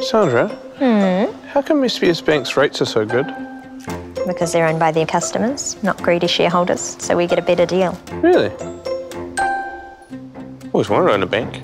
Sandra, how come SBS Bank's rates are so good? Because they're owned by their customers, not greedy shareholders, so we get a better deal. Really? Always wanted to own a bank.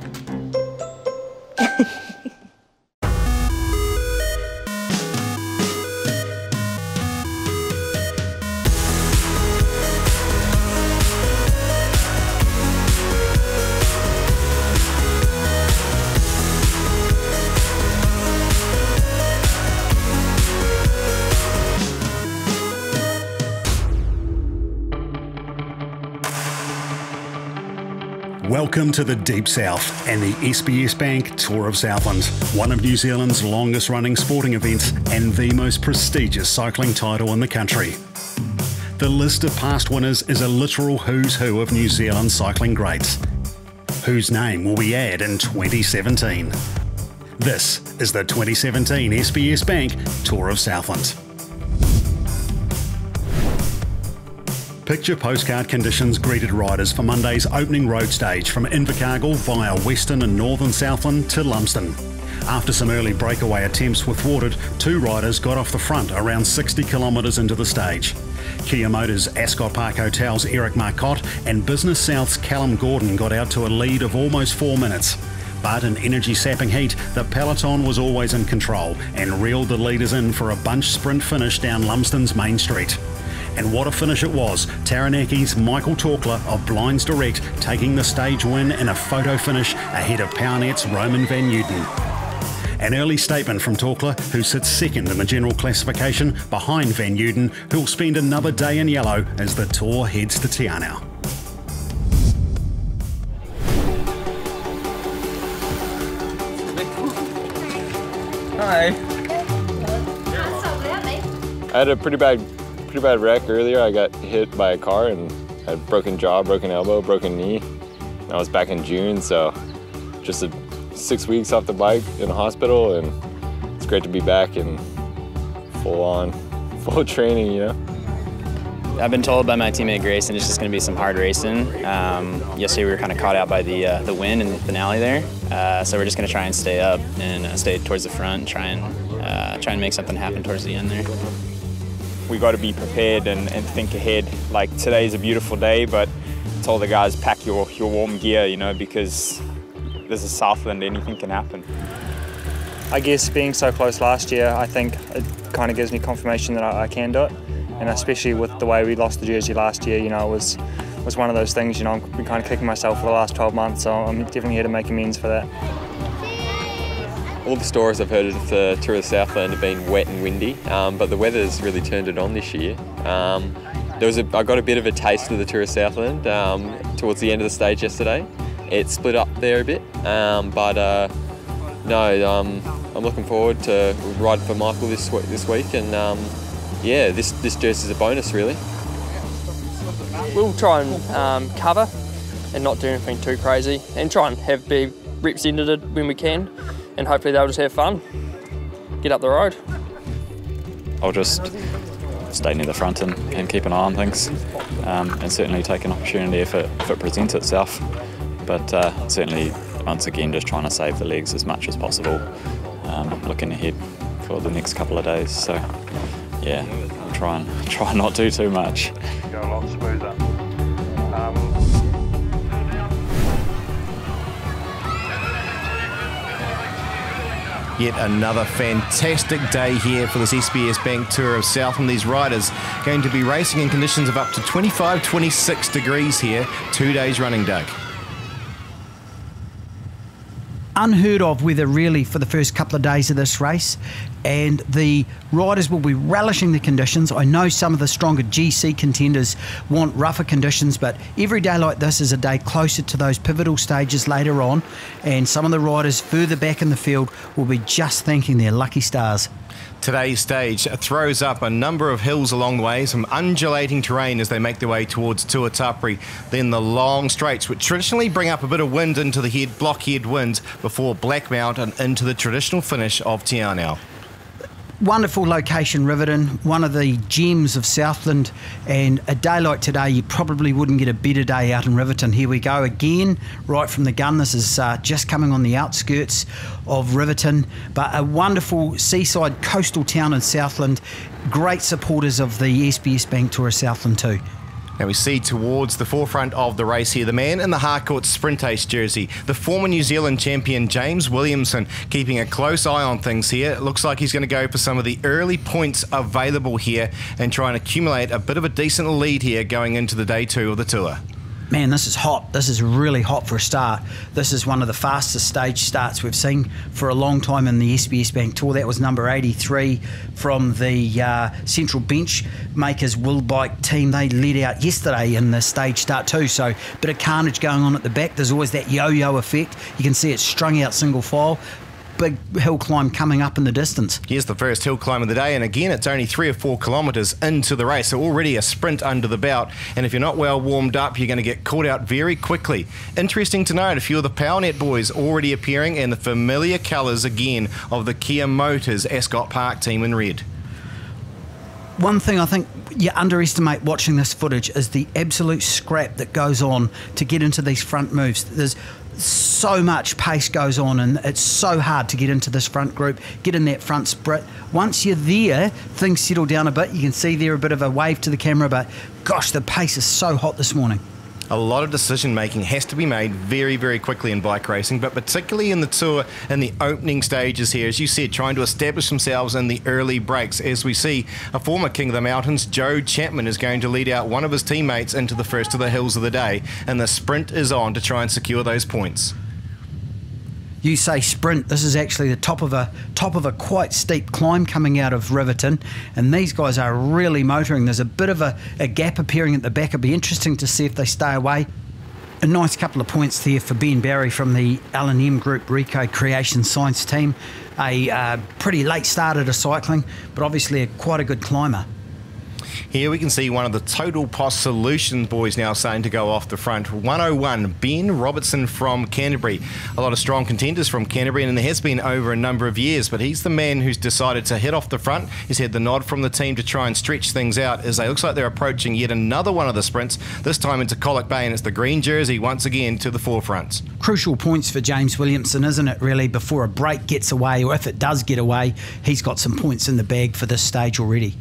Welcome to the Deep South and the SBS Bank Tour of Southland, one of New Zealand's longest running sporting events and the most prestigious cycling title in the country. The list of past winners is a literal who's who of New Zealand cycling greats, whose name will we add in 2017. This is the 2017 SBS Bank Tour of Southland. Picture postcard conditions greeted riders for Monday's opening road stage from Invercargill via Western and Northern Southland to Lumsden. After some early breakaway attempts were thwarted, two riders got off the front around 60 kilometres into the stage. Kia Motors' Ascot Park Hotel's Eric Marcotte and Business South's Callum Gordon got out to a lead of almost 4 minutes. But in energy-sapping heat, the peloton was always in control and reeled the leaders in for a bunch sprint finish down Lumsden's main street. And what a finish it was, Taranaki's Michael Torkler of Blinds Direct taking the stage win in a photo finish ahead of Powernet's Roman van Newton. An early statement from Torkler, who sits second in the general classification behind van Newton, who'll spend another day in yellow as the Tour heads to Te Anau. Hi. I had a pretty bad wreck earlier. I got hit by a car and had broken jaw, broken elbow, broken knee. I was back in June, so just 6 weeks off the bike in the hospital, and it's great to be back and full training, you know. I've been told by my teammate Grayson it's just going to be some hard racing. Yesterday we were kind of caught out by the wind in the finale there, so we're just going to try and stay up and stay towards the front and try and make something happen towards the end there. We got to be prepared and think ahead. Like, today's a beautiful day, but I told the guys, pack your warm gear, you know, because this is Southland, anything can happen. I guess being so close last year, I think it kind of gives me confirmation that I can do it. And especially with the way we lost the jersey last year, you know, it was one of those things, you know, I've been kind of kicking myself for the last 12 months, so I'm definitely here to make amends for that. All the stories I've heard of the Tour of Southland have been wet and windy, but the weather's really turned it on this year. I got a bit of a taste of the Tour of Southland towards the end of the stage yesterday. It split up there a bit, but I'm looking forward to riding for Michael this week, and yeah, this jersey's a bonus really. We'll try and cover and not do anything too crazy, and try and be represented when we can. And hopefully they'll just have fun, get up the road. I'll just stay near the front and keep an eye on things, and certainly take an opportunity if it presents itself. But certainly, once again, just trying to save the legs as much as possible, looking ahead for the next couple of days. So yeah, I'll try not do too much. Go a lot smoother. Yet another fantastic day here for this SBS Bank Tour of Southland. These riders going to be racing in conditions of up to 25, 26 degrees here, 2 days running, Doug. Unheard of weather really for the first couple of days of this race, and the riders will be relishing the conditions. I know some of the stronger GC contenders want rougher conditions, but every day like this is a day closer to those pivotal stages later on, and some of the riders further back in the field will be just thanking their lucky stars. Today's stage throws up a number of hills along the way, some undulating terrain as they make their way towards Tuatapere, then the long straights which traditionally bring up a bit of wind into the blockhead winds before Blackmount and into the traditional finish of Te Anau. Wonderful location, Riverton, one of the gems of Southland, and a day like today you probably wouldn't get a better day out in Riverton. Here we go again, right from the gun. This is just coming on the outskirts of Riverton, but a wonderful seaside coastal town in Southland. Great supporters of the SBS Bank Tour of Southland too. Now we see towards the forefront of the race here, the man in the Harcourt Sprint Ace jersey, the former New Zealand champion James Williamson, keeping a close eye on things here. It looks like he's going to go for some of the early points available here and try and accumulate a bit of a decent lead here going into the day 2 of the tour. Man, this is hot. This is really hot for a start. This is one of the fastest stage starts we've seen for a long time in the SBS Bank Tour. That was number 83 from the Central Bench Makers Will Bike team. They led out yesterday in the stage start too, so a bit of carnage going on at the back. There's always that yo-yo effect. You can see it strung out single file. Big hill climb coming up in the distance. Here's the first hill climb of the day, and again it's only 3 or 4 kilometres into the race, so already a sprint under the belt, and if you're not well warmed up you're going to get caught out very quickly. Interesting to note, a few of the PowerNet boys already appearing, and the familiar colours again of the Kia Motors Ascot Park team in red. One thing I think you underestimate watching this footage is the absolute scrap that goes on to get into these front moves. There's so much pace goes on, and it's so hard to get into this front group, get in that front sprint. Once you're there, things settle down a bit. You can see there a bit of a wave to the camera, but gosh, the pace is so hot this morning. A lot of decision making has to be made very, very quickly in bike racing, but particularly in the tour in the opening stages here, as you said, trying to establish themselves in the early breaks. As we see, a former King of the Mountains, Joe Chapman, is going to lead out one of his teammates into the first of the hills of the day, and the sprint is on to try and secure those points. You say sprint, this is actually the top of a quite steep climb coming out of Riverton, and these guys are really motoring. There's a bit of a gap appearing at the back. It'll be interesting to see if they stay away. A nice couple of points there for Ben Barry from the L&M Group Rico Creation Science team. A pretty late starter to cycling, but obviously quite a good climber. Here we can see one of the Total Pos Solutions boys now starting to go off the front. 101, Ben Robertson from Canterbury. A lot of strong contenders from Canterbury, and there has been over a number of years, but he's the man who's decided to head off the front. He's had the nod from the team to try and stretch things out as they looks like they're approaching yet another one of the sprints, this time into Colac Bay, and it's the green jersey once again to the forefront. Crucial points for James Williamson, isn't it, really, before a break gets away, or if it does get away, he's got some points in the bag for this stage already.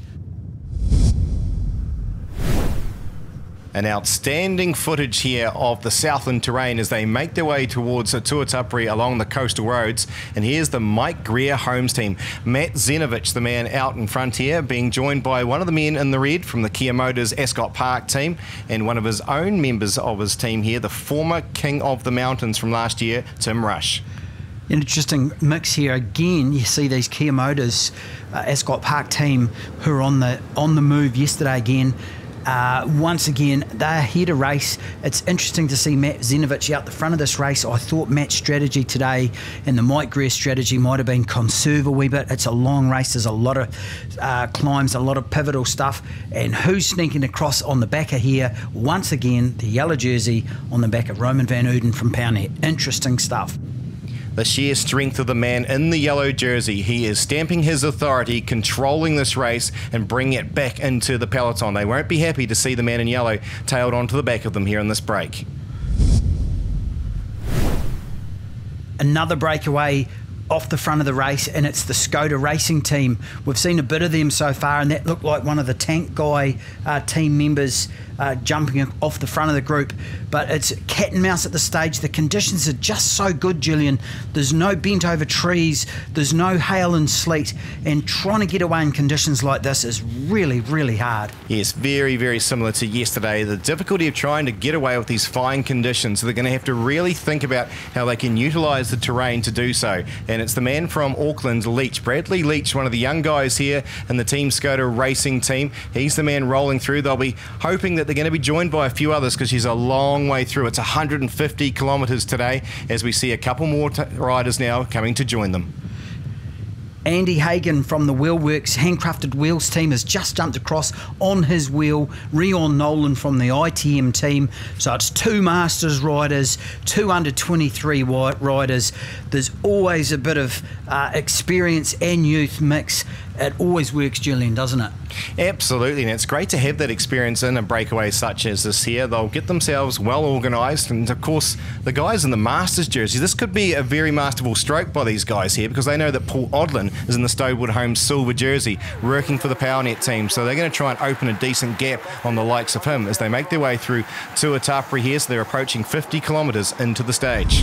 An outstanding footage here of the Southland terrain as they make their way towards Tuatapere along the coastal roads. And here's the Mike Greer Homes team. Matt Zenovich, the man out in front here, being joined by one of the men in the red from the Kia Motors Ascot Park team, and one of his own members of his team here, the former King of the Mountains from last year, Tim Rush. An interesting mix here again. You see these Kia Motors Ascot Park team who are on the move yesterday again. Once again, they're here to race. It's interesting to see Matt Zenovich out the front of this race. I thought Matt's strategy today and the Mike Greer strategy might have been conserve a wee bit. It's a long race. There's a lot of climbs, a lot of pivotal stuff. And who's sneaking across on the back of here? Once again, the yellow jersey on the back of Roman van Uden from PowerNet. Interesting stuff. The sheer strength of the man in the yellow jersey. He is stamping his authority, controlling this race and bringing it back into the peloton. They won't be happy to see the man in yellow tailed onto the back of them here in this break. Another breakaway off the front of the race, and it's the Skoda racing team. We've seen a bit of them so far, and that looked like one of the Tank Guy team members jumping off the front of the group. But it's cat and mouse at the stage. The conditions are just so good, Julian. There's no bent over trees, there's no hail and sleet, and trying to get away in conditions like this is really, really hard. Yes, very, very similar to yesterday. The difficulty of trying to get away with these fine conditions. So they're going to have to really think about how they can utilise the terrain to do so. And it's the man from Auckland, Leach, Bradley Leach, one of the young guys here in the Team Skoda racing team. He's the man rolling through. They'll be hoping that they're going to be joined by a few others because she's a long way through. It's 150 kilometres today as we see a couple more riders now coming to join them. Andy Hagan from the Wheelworks Handcrafted Wheels team has just jumped across on his wheel. Rion Nolan from the ITM team. So it's 2 Masters riders, 2 under-23 riders. There's always a bit of experience and youth mix. It always works, Julian, doesn't it? Absolutely, and it's great to have that experience in a breakaway such as this here. They'll get themselves well organised, and of course the guys in the Masters jersey, this could be a very masterful stroke by these guys here, because they know that Paul Odlin is in the Stonewood Homes silver jersey working for the PowerNet team, so they're going to try and open a decent gap on the likes of him as they make their way through Tuatapere here. So they're approaching 50 kilometres into the stage.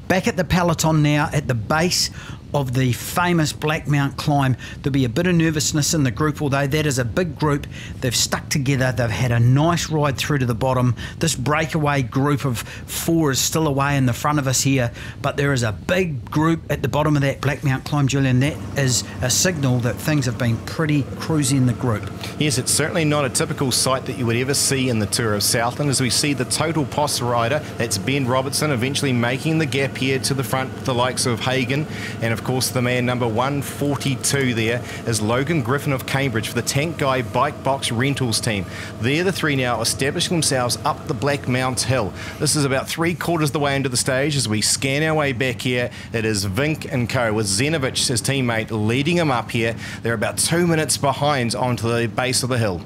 Back at the peloton now, at the base of the famous Black Mount climb. There'll be a bit of nervousness in the group, although that is a big group. They've stuck together. They've had a nice ride through to the bottom. This breakaway group of 4 is still away in the front of us here, but there is a big group at the bottom of that Black Mount climb, Julian. That is a signal that things have been pretty cruisy in the group. Yes, it's certainly not a typical sight that you would ever see in the Tour of Southland, as we see the total POS rider, that's Ben Robertson, eventually making the gap here to the front, the likes of Hagan, and of course the man number 142 there is Logan Griffin of Cambridge for the Tank Guy Bike Box Rentals team. They're the three now establishing themselves up the Black Mount Hill. This is about 3/4 of the way into the stage as we scan our way back here. It is Vink and co with Zenovic, his teammate, leading him up here. They're about 2 minutes behind onto the base of the hill.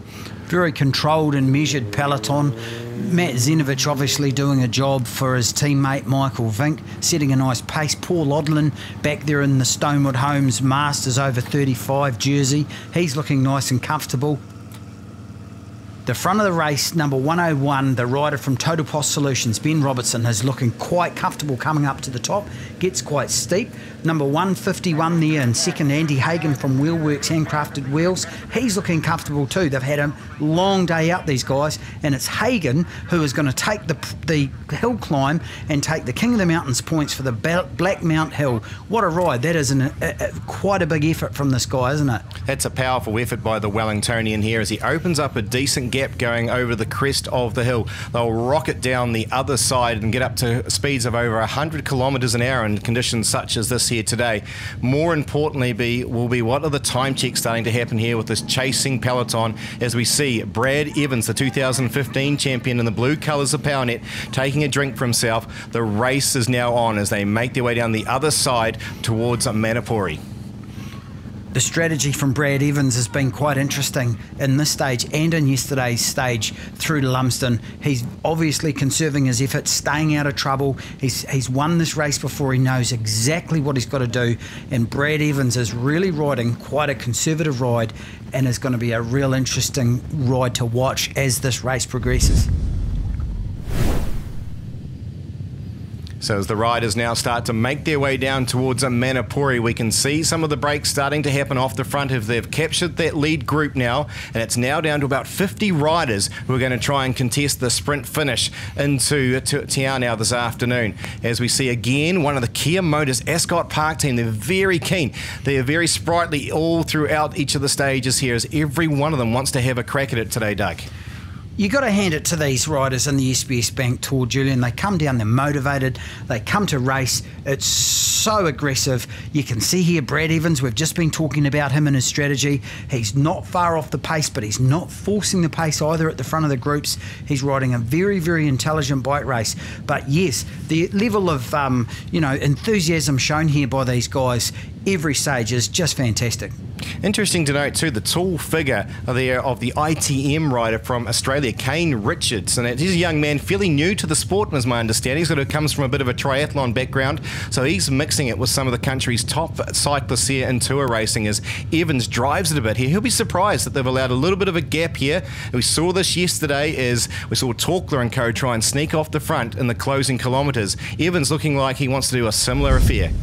Very controlled and measured peloton. Matt Zenovic obviously doing a job for his teammate Michael Vink, setting a nice pace. Paul Odlin back there in the Stonewood Homes Masters over 35 jersey. He's looking nice and comfortable. The front of the race, number 101, the rider from Total POS Solutions, Ben Robertson, is looking quite comfortable coming up to the top. Gets quite steep. Number 151 there, and second, Andy Hagan from Wheelworks Handcrafted Wheels. He's looking comfortable too. They've had a long day out, these guys, and it's Hagan who is going to take the hill climb and take the King of the Mountains points for the Black Mount Hill. What a ride. That is quite a big effort from this guy, isn't it? That's a powerful effort by the Wellingtonian here as he opens up a decent gap going over the crest of the hill. They'll rocket down the other side and get up to speeds of over 100 kilometres an hour in conditions such as this here today. More importantly will be what are the time checks starting to happen here with this chasing peloton, as we see Brad Evans, the 2015 champion in the blue colours of PowerNet, taking a drink for himself. The race is now on as they make their way down the other side towards Manapuri. The strategy from Brad Evans has been quite interesting in this stage and in yesterday's stage through to Lumsden. He's obviously conserving his efforts, staying out of trouble. He's won this race before. He knows exactly what he's got to do, and Brad Evans is really riding quite a conservative ride and is going to be a real interesting ride to watch as this race progresses. So as the riders now start to make their way down towards Manapuri, we can see some of the breaks starting to happen off the front as they've captured that lead group now, and it's now down to about 50 riders who are going to try and contest the sprint finish into Te now this afternoon. As we see again, one of the Kia Motors Ascot Park team, they're very keen. They are very sprightly all throughout each of the stages here, as every one of them wants to have a crack at it today, Doug. You got to hand it to these riders in the SBS Bank Tour, Julian. They come down, they're motivated, they come to race. It's so aggressive. You can see here Brad Evans, we've just been talking about him and his strategy. He's not far off the pace, but he's not forcing the pace either at the front of the groups. He's riding a very, very intelligent bike race. But yes, the level of enthusiasm shown here by these guys every stage is just fantastic. Interesting to note too, the tall figure there of the ITM rider from Australia, Kane Richards, and he's a young man fairly new to the sport, as my understanding. He sort of comes from a bit of a triathlon background, so he's mixing it with some of the country's top cyclists here in tour racing as Evans drives it a bit here. He'll be surprised that they've allowed a little bit of a gap here. We saw this yesterday as we saw Torkler and co try and sneak off the front in the closing kilometres. Evans looking like he wants to do a similar affair.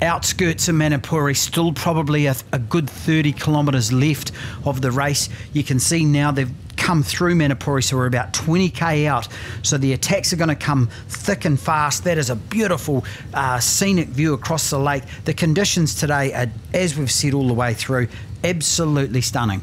Outskirts of Manapuri, still probably a good 30 kilometres left of the race. You can see now they've come through Manapuri, so we're about 20k out. So the attacks are going to come thick and fast. That is a beautiful scenic view across the lake. The conditions today are, as we've said all the way through, absolutely stunning.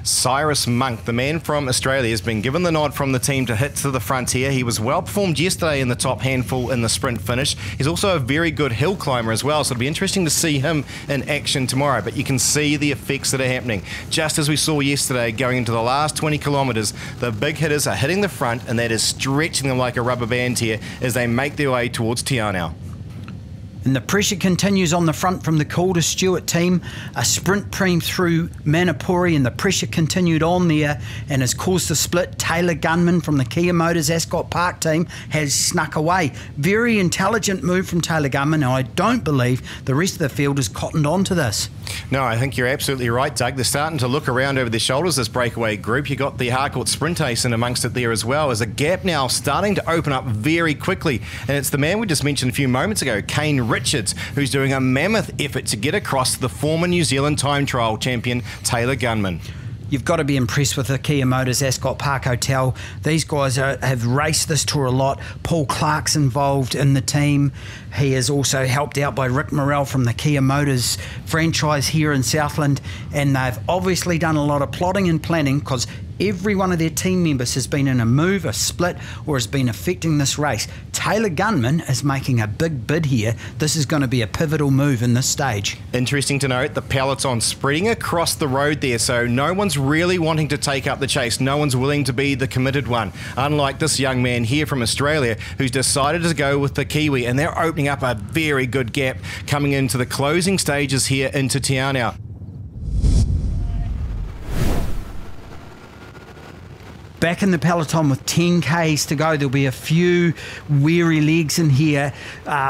Cyrus Monk, the man from Australia, has been given the nod from the team to hit to the front here. He was well performed yesterday in the top handful in the sprint finish. He's also a very good hill climber as well, so it'll be interesting to see him in action tomorrow. But you can see the effects that are happening. Just as we saw yesterday, going into the last 20 kilometres, the big hitters are hitting the front, and that is stretching them like a rubber band here as they make their way towards Te Anau. And the pressure continues on the front from the Calder Stewart team. A sprint preem through Manapuri, and the pressure continued on there and has caused the split. Taylor Gunman from the Kia Motors Ascot Park team has snuck away. Very intelligent move from Taylor Gunman, and I don't believe the rest of the field has cottoned on to this. No, I think you're absolutely right, Doug. They're starting to look around over their shoulders, this breakaway group. You got the Harcourt Sprint Ace in amongst it there as well. There's a gap now starting to open up very quickly, and it's the man we just mentioned a few moments ago, Kane Richards, who's doing a mammoth effort to get across the former New Zealand time trial champion Taylor Gunman. You've got to be impressed with the Kia Motors Ascot Park Hotel. These guys have raced this tour a lot. Paul Clark's involved in the team. He is also helped out by Rick Morrell from the Kia Motors franchise here in Southland, and they've obviously done a lot of plotting and planning, because every one of their team members has been in a move, a split, or has been affecting this race. Taylor Gunman is making a big bid here. This is going to be a pivotal move in this stage. Interesting to note, the peloton spreading across the road there, so no one's really wanting to take up the chase. No one's willing to be the committed one. Unlike this young man here from Australia, who's decided to go with the Kiwi, and they're opening up a very good gap coming into the closing stages here into Te Anau. Back in the peloton with 10Ks to go. There'll be a few weary legs in here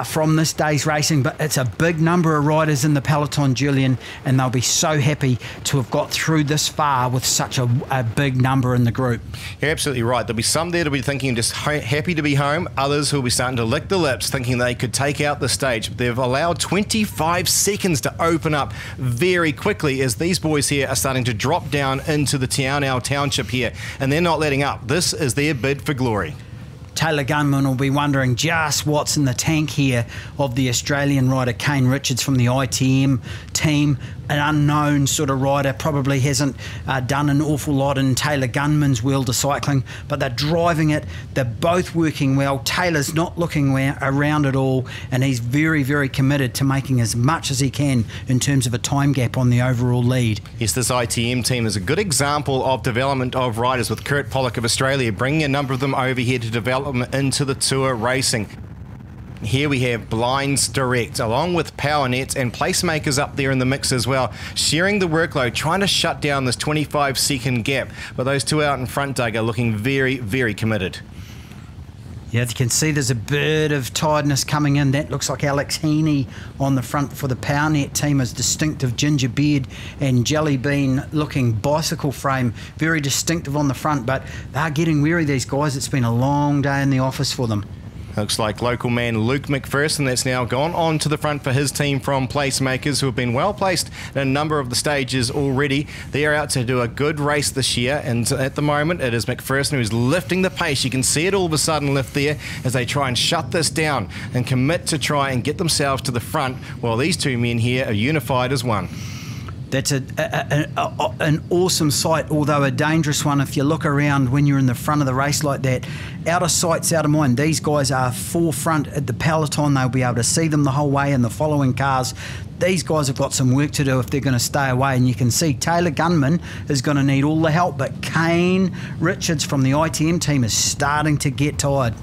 from this day's racing, but it's a big number of riders in the peloton, Julian, and they'll be so happy to have got through this far with such a big number in the group. You're absolutely right. There'll be some there to be thinking just happy to be home, others who'll be starting to lick the lips thinking they could take out the stage. They've allowed 25 seconds to open up very quickly as these boys here are starting to drop down into the Te Anau township here, and they're not letting up. This is their bid for glory. Taylor Gunman will be wondering just what's in the tank here of the Australian rider Kane Richards from the ITM team. An unknown sort of rider, probably hasn't done an awful lot in Taylor Gunman's world of cycling, but they're driving it. They're both working well. Taylor's not looking around at all, and he's very, very committed to making as much as he can in terms of a time gap on the overall lead. Yes, this ITM team is a good example of development of riders, with Kurt Pollock of Australia bringing a number of them over here to develop them into the tour racing. Here we have Blinds Direct, along with Power Nets and Placemakers up there in the mix as well, sharing the workload, trying to shut down this 25-second gap. But those two out in front, Doug, are looking very, very committed. Yeah, you can see there's a bit of tiredness coming in. That looks like Alex Heaney on the front for the PowerNet team, as distinctive ginger beard and jelly bean looking bicycle frame. Very distinctive on the front, but they're getting weary, these guys. It's been a long day in the office for them. Looks like local man Luke McPherson that's now gone on to the front for his team from Placemakers, who have been well placed in a number of the stages already. They are out to do a good race this year, and at the moment it is McPherson who's lifting the pace. You can see it all of a sudden lift there as they try and shut this down and commit to try and get themselves to the front, while these two men here are unified as one. That's an awesome sight, although a dangerous one if you look around when you're in the front of the race like that. Out of sight's out of mind. These guys are forefront at the peloton. They'll be able to see them the whole way in the following cars. These guys have got some work to do if they're going to stay away, and you can see Taylor Gunman is going to need all the help, but Kane Richards from the ITM team is starting to get tired.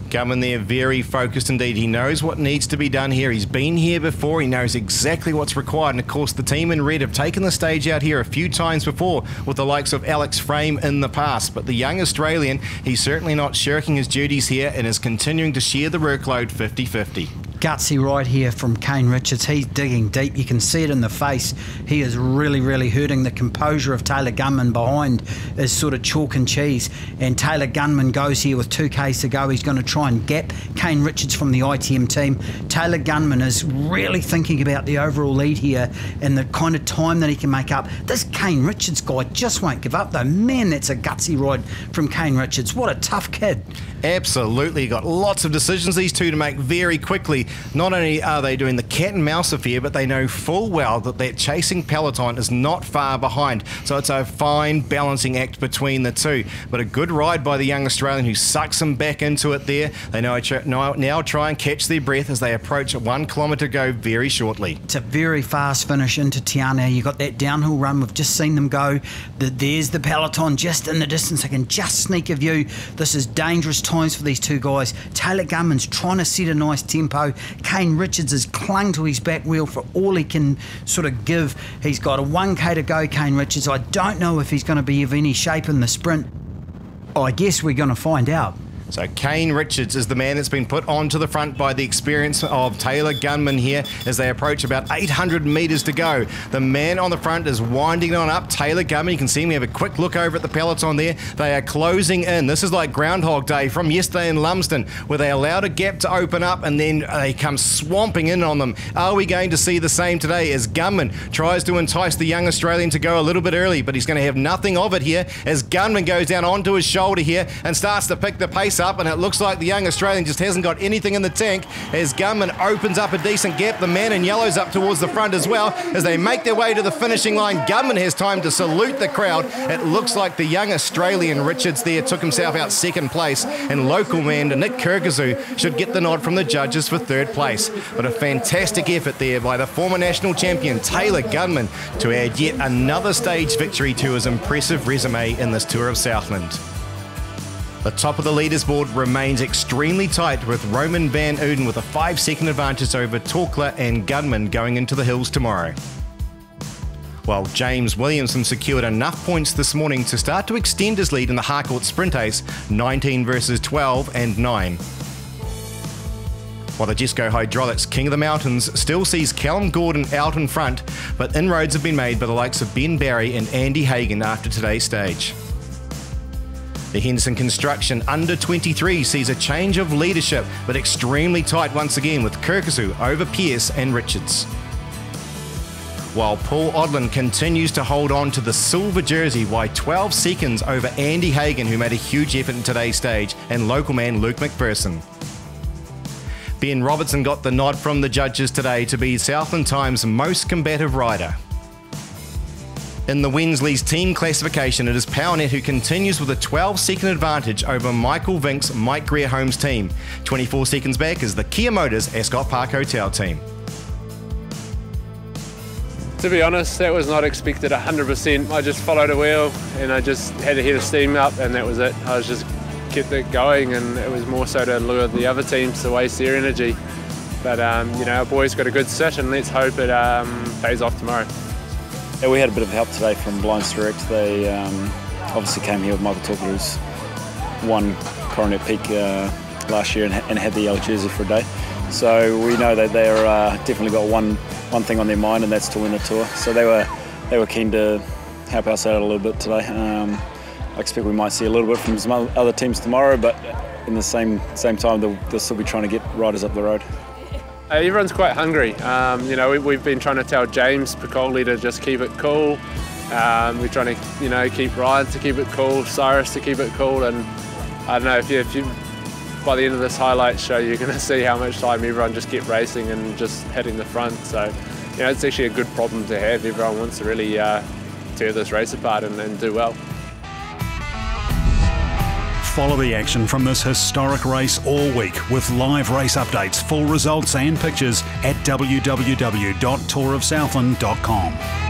Gunman there, very focused indeed. He knows what needs to be done here. He's been here before. He knows exactly what's required. And of course, the team in red have taken the stage out here a few times before with the likes of Alex Frame in the past. But the young Australian, he's certainly not shirking his duties here and is continuing to share the workload 50-50. Gutsy ride here from Kane Richards. He's digging deep. You can see it in the face. He is really, really hurting. The composure of Taylor Gunman behind is sort of chalk and cheese. And Taylor Gunman goes here with 2Ks to go. He's going to try and gap Kane Richards from the ITM team. Taylor Gunman is really thinking about the overall lead here and the kind of time that he can make up. This Kane Richards guy just won't give up though. Man, that's a gutsy ride from Kane Richards. What a tough kid. Absolutely. Got lots of decisions, these two, to make very quickly. basically, not only are they doing the cat and mouse affair, but they know full well that chasing peloton is not far behind. So it's a fine balancing act between the two. But a good ride by the young Australian who sucks them back into it there. They now try and catch their breath as they approach 1 kilometre to go very shortly. It's a very fast finish into Tiana. You got that downhill run. We've just seen them go. There's the peloton just in the distance. I can just sneak a view. This is dangerous times for these two guys. Taylor Gunman's trying to set a nice tempo. Kane Richards has clung to his back wheel for all he can sort of give. He's got a 1K to go, Kane Richards. I don't know if he's going to be of any shape in the sprint. I guess we're going to find out. So Kane Richards is the man that's been put onto the front by the experience of Taylor Gunman here as they approach about 800 metres to go. The man on the front is winding on up. Taylor Gunman, you can see him have a quick look over at the peloton there. They are closing in. This is like Groundhog Day from yesterday in Lumsden, where they allowed a gap to open up and then they come swamping in on them. Are we going to see the same today as Gunman tries to entice the young Australian to go a little bit early, but he's going to have nothing of it here as Gunman goes down onto his shoulder here and starts to pick the pace up, and it looks like the young Australian just hasn't got anything in the tank as Gunman opens up a decent gap. The man in yellow's up towards the front as well as they make their way to the finishing line. Gunman has time to salute the crowd. It looks like the young Australian Richards there took himself out second place, and local man Nick Kirkazu should get the nod from the judges for third place. But a fantastic effort there by the former national champion Taylor Gunman to add yet another stage victory to his impressive resume in this Tour of Southland. The top of the leaderboard remains extremely tight, with Roman van Uden with a 5-second advantage over Torkler and Gunman going into the hills tomorrow. While James Williamson secured enough points this morning to start to extend his lead in the Harcourt Sprint Ace, 19 versus 12 and 9. While the Jesco Hydraulics King of the Mountains still sees Callum Gordon out in front, but inroads have been made by the likes of Ben Barry and Andy Hagan after today's stage. The Henderson Construction Under-23 sees a change of leadership, but extremely tight once again with Kirkazu over Pearce and Richards. While Paul Odlin continues to hold on to the silver jersey by 12 seconds over Andy Hagan, who made a huge effort in today's stage, and local man Luke McPherson. Ben Robertson got the nod from the judges today to be Southland Times' most combative rider. In the Wensley's team classification, it is Powernet who continues with a 12-second advantage over Michael Vink's Mike Greer Homes team. 24 seconds back is the Kia Motors Ascot Park Hotel team. To be honest, that was not expected 100%. I just followed a wheel and I just had to heat the steam up, and that was it. I was just kept it going, and it was more so to lure the other teams to waste their energy. But you know, our boys got a good sit, and let's hope it pays off tomorrow. Yeah, we had a bit of help today from Blinds Direct. They obviously came here with Michael Torkler, who's won Coronet Peak last year and had the yellow jersey for a day. So we know that they're definitely got one thing on their mind, and that's to win the Tour. So they were keen to help us out a little bit today. I expect we might see a little bit from some other teams tomorrow, but in the same time they'll still be trying to get riders up the road. Everyone's quite hungry. You know, we've been trying to tell James Piccoli to just keep it cool. We're trying to, you know, keep Ryan to keep it cool, Cyrus to keep it cool, and I don't know, if you by the end of this highlights show, you're going to see how much time everyone just kept racing and just hitting the front. So, you know, it's actually a good problem to have. Everyone wants to really tear this race apart and do well. Follow the action from this historic race all week with live race updates, full results and pictures at www.tourofsouthland.com.